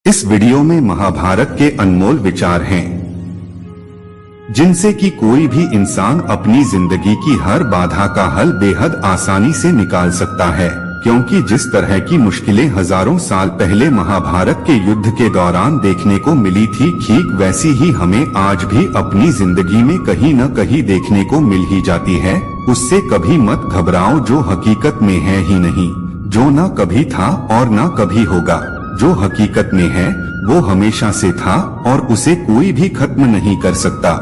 इस वीडियो में महाभारत के अनमोल विचार हैं, जिनसे कि कोई भी इंसान अपनी जिंदगी की हर बाधा का हल बेहद आसानी से निकाल सकता है। क्योंकि जिस तरह की मुश्किलें हजारों साल पहले महाभारत के युद्ध के दौरान देखने को मिली थी, ठीक वैसी ही हमें आज भी अपनी जिंदगी में कहीं न कहीं देखने को मिल ही जाती है। उससे कभी मत घबराओ, जो हकीकत में है ही नहीं, जो न कभी था और न कभी होगा। जो हकीकत में है वो हमेशा से था और उसे कोई भी खत्म नहीं कर सकता।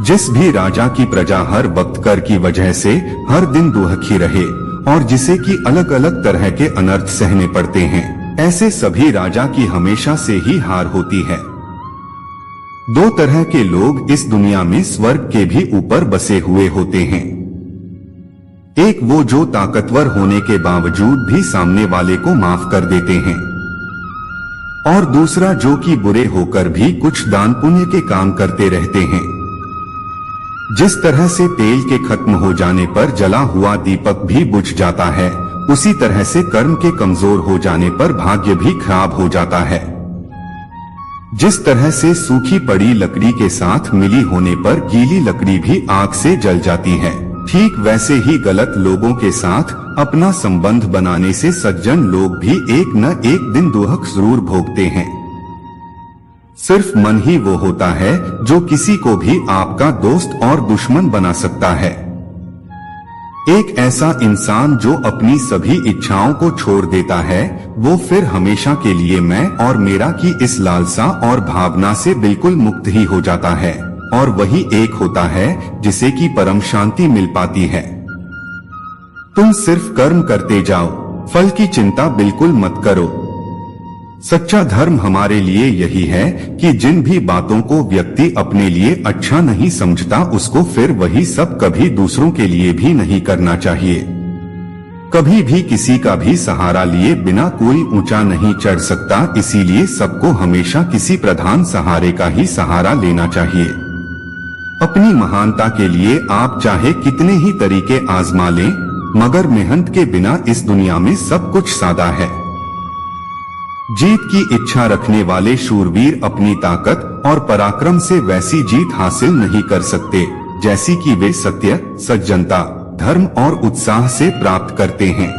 जिस भी राजा की प्रजा हर वक्त कर की वजह से हर दिन दुखी रहे और जिसे कि अलग अलग तरह के अनर्थ सहने पड़ते हैं, ऐसे सभी राजा की हमेशा से ही हार होती है। दो तरह के लोग इस दुनिया में स्वर्ग के भी ऊपर बसे हुए होते हैं। एक वो जो ताकतवर होने के बावजूद भी सामने वाले को माफ कर देते हैं, और दूसरा जो कि बुरे होकर भी कुछ दान पुण्य के काम करते रहते हैं। जिस तरह से तेल के खत्म हो जाने पर जला हुआ दीपक भी बुझ जाता है, उसी तरह से कर्म के कमजोर हो जाने पर भाग्य भी खराब हो जाता है। जिस तरह से सूखी पड़ी लकड़ी के साथ मिली होने पर गीली लकड़ी भी आग से जल जाती है, ठीक वैसे ही गलत लोगों के साथ अपना संबंध बनाने से सज्जन लोग भी एक न एक दिन दुख जरूर भोगते हैं। सिर्फ मन ही वो होता है जो किसी को भी आपका दोस्त और दुश्मन बना सकता है। एक ऐसा इंसान जो अपनी सभी इच्छाओं को छोड़ देता है, वो फिर हमेशा के लिए मैं और मेरा की इस लालसा और भावना से बिल्कुल मुक्त ही हो जाता है, और वही एक होता है जिसे कि परम शांति मिल पाती है। तुम सिर्फ कर्म करते जाओ, फल की चिंता बिल्कुल मत करो। सच्चा धर्म हमारे लिए यही है कि जिन भी बातों को व्यक्ति अपने लिए अच्छा नहीं समझता, उसको फिर वही सब कभी दूसरों के लिए भी नहीं करना चाहिए। कभी भी किसी का भी सहारा लिए बिना कोई ऊंचा नहीं चढ़ सकता, इसीलिए सबको हमेशा किसी प्रधान सहारे का ही सहारा लेना चाहिए। अपनी महानता के लिए आप चाहे कितने ही तरीके आजमा लें, मगर मेहनत के बिना इस दुनिया में सब कुछ सादा है। जीत की इच्छा रखने वाले शूरवीर अपनी ताकत और पराक्रम से वैसी जीत हासिल नहीं कर सकते जैसी कि वे सत्य, सज्जनता, धर्म और उत्साह से प्राप्त करते हैं।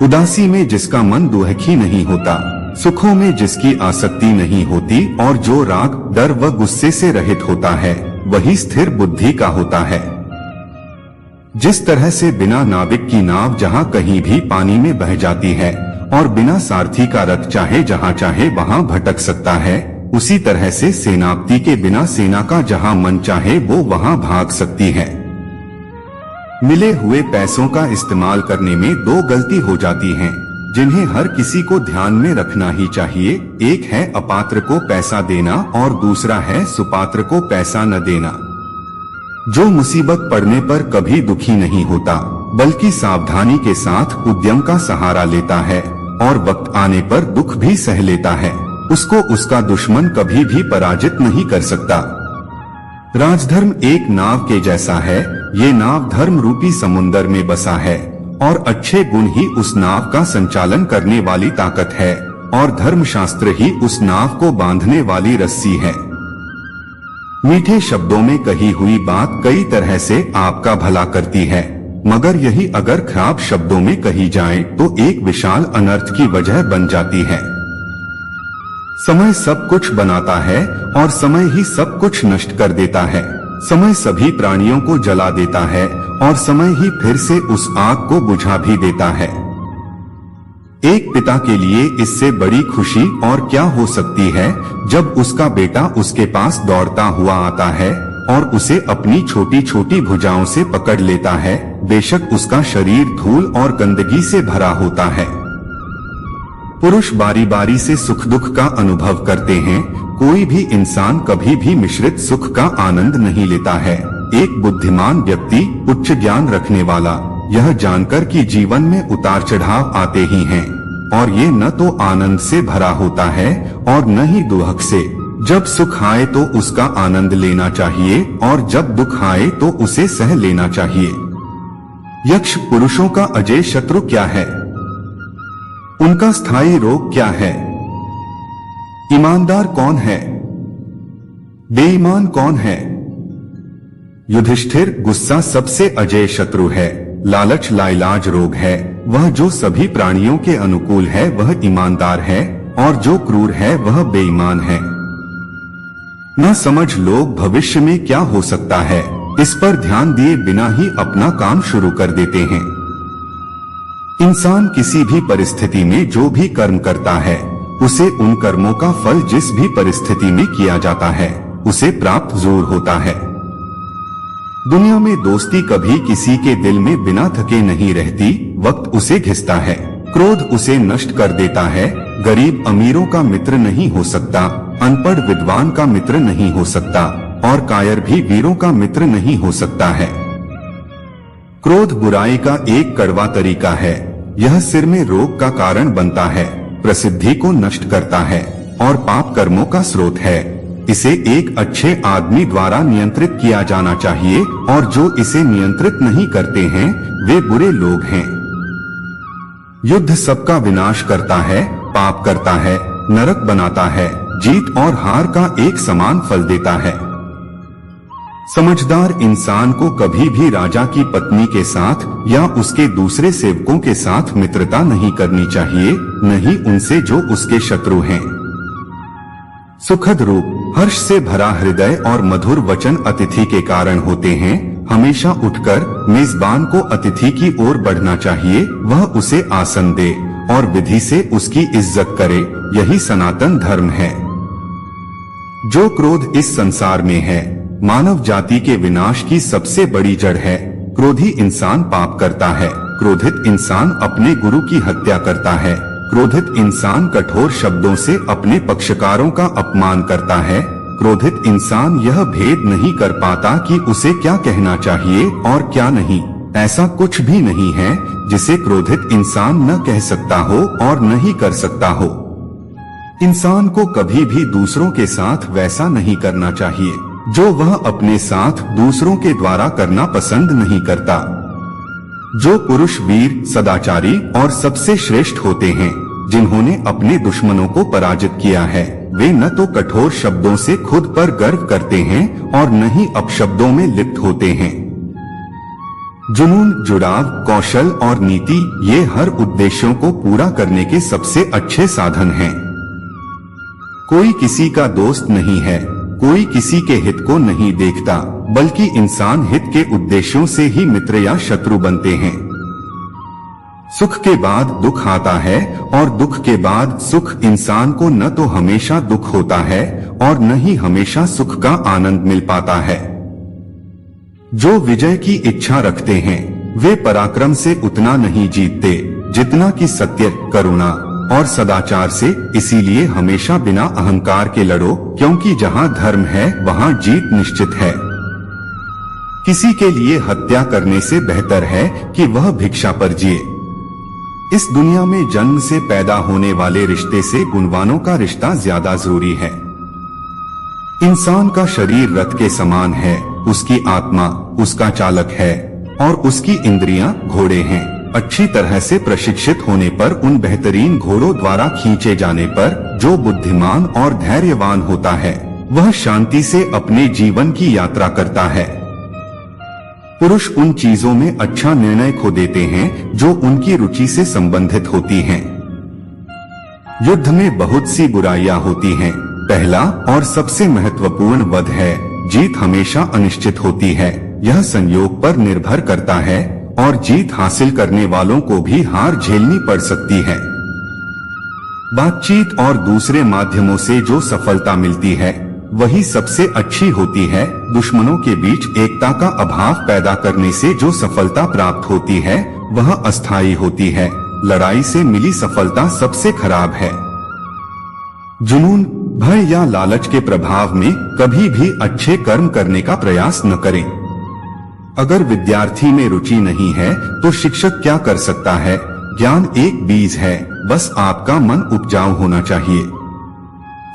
उदासी में जिसका मन दुखी नहीं होता, सुखों में जिसकी आसक्ति नहीं होती और जो राग, डर व गुस्से से रहित होता है, वही स्थिर बुद्धि का होता है। जिस तरह से बिना नाविक की नाव जहां कहीं भी पानी में बह जाती है और बिना सारथी का रथ चाहे जहां चाहे वहां भटक सकता है, उसी तरह से सेनापति के बिना सेना का जहां मन चाहे वो वहां भाग सकती है। मिले हुए पैसों का इस्तेमाल करने में दो गलती हो जाती हैं, जिन्हें हर किसी को ध्यान में रखना ही चाहिए। एक है अपात्र को पैसा देना और दूसरा है सुपात्र को पैसा न देना। जो मुसीबत पड़ने पर कभी दुखी नहीं होता, बल्कि सावधानी के साथ उद्यम का सहारा लेता है और वक्त आने पर दुख भी सह लेता है, उसको उसका दुश्मन कभी भी पराजित नहीं कर सकता। राजधर्म एक नाव के जैसा है। ये नाव धर्म रूपी समुन्दर में बसा है और अच्छे गुण ही उस नाव का संचालन करने वाली ताकत है और धर्मशास्त्र ही उस नाव को बांधने वाली रस्सी है। मीठे शब्दों में कही हुई बात कई तरह से आपका भला करती है, मगर यही अगर खराब शब्दों में कही जाए तो एक विशाल अनर्थ की वजह बन जाती है। समय सब कुछ बनाता है और समय ही सब कुछ नष्ट कर देता है। समय सभी प्राणियों को जला देता है और समय ही फिर से उस आग को बुझा भी देता है। एक पिता के लिए इससे बड़ी खुशी और क्या हो सकती है जब उसका बेटा उसके पास दौड़ता हुआ आता है और उसे अपनी छोटी छोटी भुजाओं से पकड़ लेता है, बेशक उसका शरीर धूल और गंदगी से भरा होता है। पुरुष बारी बारी से सुख दुख का अनुभव करते हैं, कोई भी इंसान कभी भी मिश्रित सुख का आनंद नहीं लेता है। एक बुद्धिमान व्यक्ति, उच्च ज्ञान रखने वाला, यह जानकर कि जीवन में उतार चढ़ाव आते ही हैं और ये न तो आनंद से भरा होता है और न ही दुख से। जब सुख आए तो उसका आनंद लेना चाहिए और जब दुख आए तो उसे सह लेना चाहिए। यक्ष पुरुषों का अजय शत्रु क्या है? उनका स्थायी रोग क्या है? ईमानदार कौन है? बेईमान कौन है? युधिष्ठिर, गुस्सा सबसे अजेय शत्रु है। लालच लाइलाज रोग है। वह जो सभी प्राणियों के अनुकूल है वह ईमानदार है, और जो क्रूर है वह बेईमान है। न समझ लोग भविष्य में क्या हो सकता है, इस पर ध्यान दिए बिना ही अपना काम शुरू कर देते हैं। इंसान किसी भी परिस्थिति में जो भी कर्म करता है, उसे उन कर्मों का फल जिस भी परिस्थिति में किया जाता है उसे प्राप्त जरूर होता है। दुनिया में दोस्ती कभी किसी के दिल में बिना थके नहीं रहती। वक्त उसे घिसता है, क्रोध उसे नष्ट कर देता है। गरीब अमीरों का मित्र नहीं हो सकता, अनपढ़ विद्वान का मित्र नहीं हो सकता, और कायर भी वीरों का मित्र नहीं हो सकता है। क्रोध बुराई का एक कड़वा तरीका है। यह सिर में रोग का कारण बनता है, प्रसिद्धि को नष्ट करता है और पाप कर्मों का स्रोत है। इसे एक अच्छे आदमी द्वारा नियंत्रित किया जाना चाहिए, और जो इसे नियंत्रित नहीं करते हैं वे बुरे लोग हैं। युद्ध सबका विनाश करता है, पाप करता है, नरक बनाता है, जीत और हार का एक समान फल देता है। समझदार इंसान को कभी भी राजा की पत्नी के साथ या उसके दूसरे सेवकों के साथ मित्रता नहीं करनी चाहिए, नहीं उनसे जो उसके शत्रु हैं। सुखद रूप, हर्ष से भरा हृदय और मधुर वचन अतिथि के कारण होते हैं। हमेशा उठकर मेजबान को अतिथि की ओर बढ़ना चाहिए, वह उसे आसन दे और विधि से उसकी इज्जत करे, यही सनातन धर्म है। जो क्रोध इस संसार में है, मानव जाति के विनाश की सबसे बड़ी जड़ है। क्रोधी इंसान पाप करता है। क्रोधित इंसान अपने गुरु की हत्या करता है। क्रोधित इंसान कठोर शब्दों से अपने पक्षकारों का अपमान करता है। क्रोधित इंसान यह भेद नहीं कर पाता कि उसे क्या कहना चाहिए और क्या नहीं। ऐसा कुछ भी नहीं है जिसे क्रोधित इंसान न कह सकता हो और नहीं कर सकता हो। इंसान को कभी भी दूसरों के साथ वैसा नहीं करना चाहिए जो वह अपने साथ दूसरों के द्वारा करना पसंद नहीं करता। जो पुरुष वीर, सदाचारी और सबसे श्रेष्ठ होते हैं, जिन्होंने अपने दुश्मनों को पराजित किया है, वे न तो कठोर शब्दों से खुद पर गर्व करते हैं और न ही अपशब्दों में लिप्त होते हैं। जुनून, जुड़ाव, कौशल और नीति ये हर उद्देश्यों को पूरा करने के सबसे अच्छे साधन हैं। कोई किसी का दोस्त नहीं है, कोई किसी के हित को नहीं देखता, बल्कि इंसान हित के उद्देश्यों से ही मित्र या शत्रु बनते हैं। सुख के बाद दुख आता है और दुख के बाद सुख। इंसान को न तो हमेशा दुख होता है और न ही हमेशा सुख का आनंद मिल पाता है। जो विजय की इच्छा रखते हैं वे पराक्रम से उतना नहीं जीतते जितना कि सत्य, करुणा और सदाचार से। इसीलिए हमेशा बिना अहंकार के लड़ो, क्योंकि जहां धर्म है वहां जीत निश्चित है। किसी के लिए हत्या करने से बेहतर है कि वह भिक्षा पर जिए। इस दुनिया में जन्म से पैदा होने वाले रिश्ते से गुणवानों का रिश्ता ज्यादा जरूरी है। इंसान का शरीर रथ के समान है, उसकी आत्मा उसका चालक है और उसकी इंद्रियां घोड़े हैं। अच्छी तरह से प्रशिक्षित होने पर, उन बेहतरीन घोड़ों द्वारा खींचे जाने पर जो बुद्धिमान और धैर्यवान होता है वह शांति से अपने जीवन की यात्रा करता है। पुरुष उन चीजों में अच्छा निर्णय खो देते हैं जो उनकी रुचि से संबंधित होती हैं। युद्ध में बहुत सी बुराइयां होती हैं। पहला और सबसे महत्वपूर्ण वध है। जीत हमेशा अनिश्चित होती है, यह संयोग पर निर्भर करता है और जीत हासिल करने वालों को भी हार झेलनी पड़ सकती है। बातचीत और दूसरे माध्यमों से जो सफलता मिलती है वही सबसे अच्छी होती है। दुश्मनों के बीच एकता का अभाव पैदा करने से जो सफलता प्राप्त होती है वह अस्थायी होती है। लड़ाई से मिली सफलता सबसे खराब है। जुनून, भय या लालच के प्रभाव में कभी भी अच्छे कर्म करने का प्रयास न करें। अगर विद्यार्थी में रुचि नहीं है तो शिक्षक क्या कर सकता है? ज्ञान एक बीज है, बस आपका मन उपजाऊ होना चाहिए।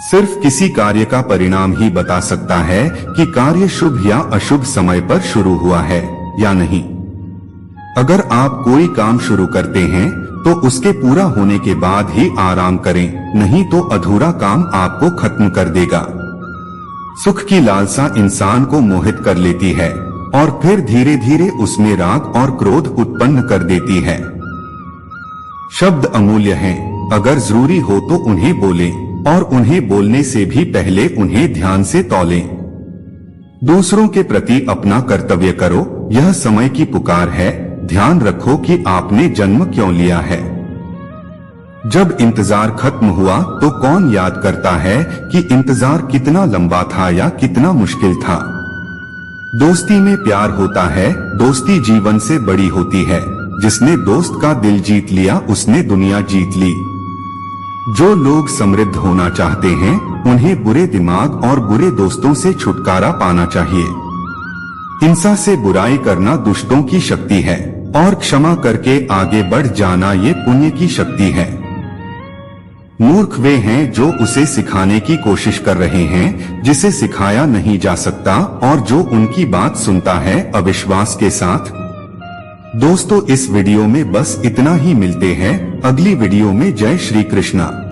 सिर्फ किसी कार्य का परिणाम ही बता सकता है कि कार्य शुभ या अशुभ समय पर शुरू हुआ है या नहीं। अगर आप कोई काम शुरू करते हैं तो उसके पूरा होने के बाद ही आराम करें, नहीं तो अधूरा काम आपको खत्म कर देगा। सुख की लालसा इंसान को मोहित कर लेती है और फिर धीरे धीरे उसमें राग और क्रोध उत्पन्न कर देती है। शब्द अमूल्य हैं, अगर जरूरी हो तो उन्हें बोलें और उन्हें बोलने से भी पहले उन्हें ध्यान से तौलें। दूसरों के प्रति अपना कर्तव्य करो, यह समय की पुकार है। ध्यान रखो कि आपने जन्म क्यों लिया है। जब इंतजार खत्म हुआ तो कौन याद करता है कि इंतजार कितना लंबा था या कितना मुश्किल था। दोस्ती में प्यार होता है, दोस्ती जीवन से बड़ी होती है। जिसने दोस्त का दिल जीत लिया उसने दुनिया जीत ली। जो लोग समृद्ध होना चाहते हैं उन्हें बुरे दिमाग और बुरे दोस्तों से छुटकारा पाना चाहिए। हिंसा से बुराई करना दुष्टों की शक्ति है और क्षमा करके आगे बढ़ जाना ये पुण्य की शक्ति है। मूर्ख वे हैं जो उसे सिखाने की कोशिश कर रहे हैं जिसे सिखाया नहीं जा सकता और जो उनकी बात सुनता है अविश्वास के साथ। दोस्तों, इस वीडियो में बस इतना ही। मिलते हैं अगली वीडियो में। जय श्री कृष्णा।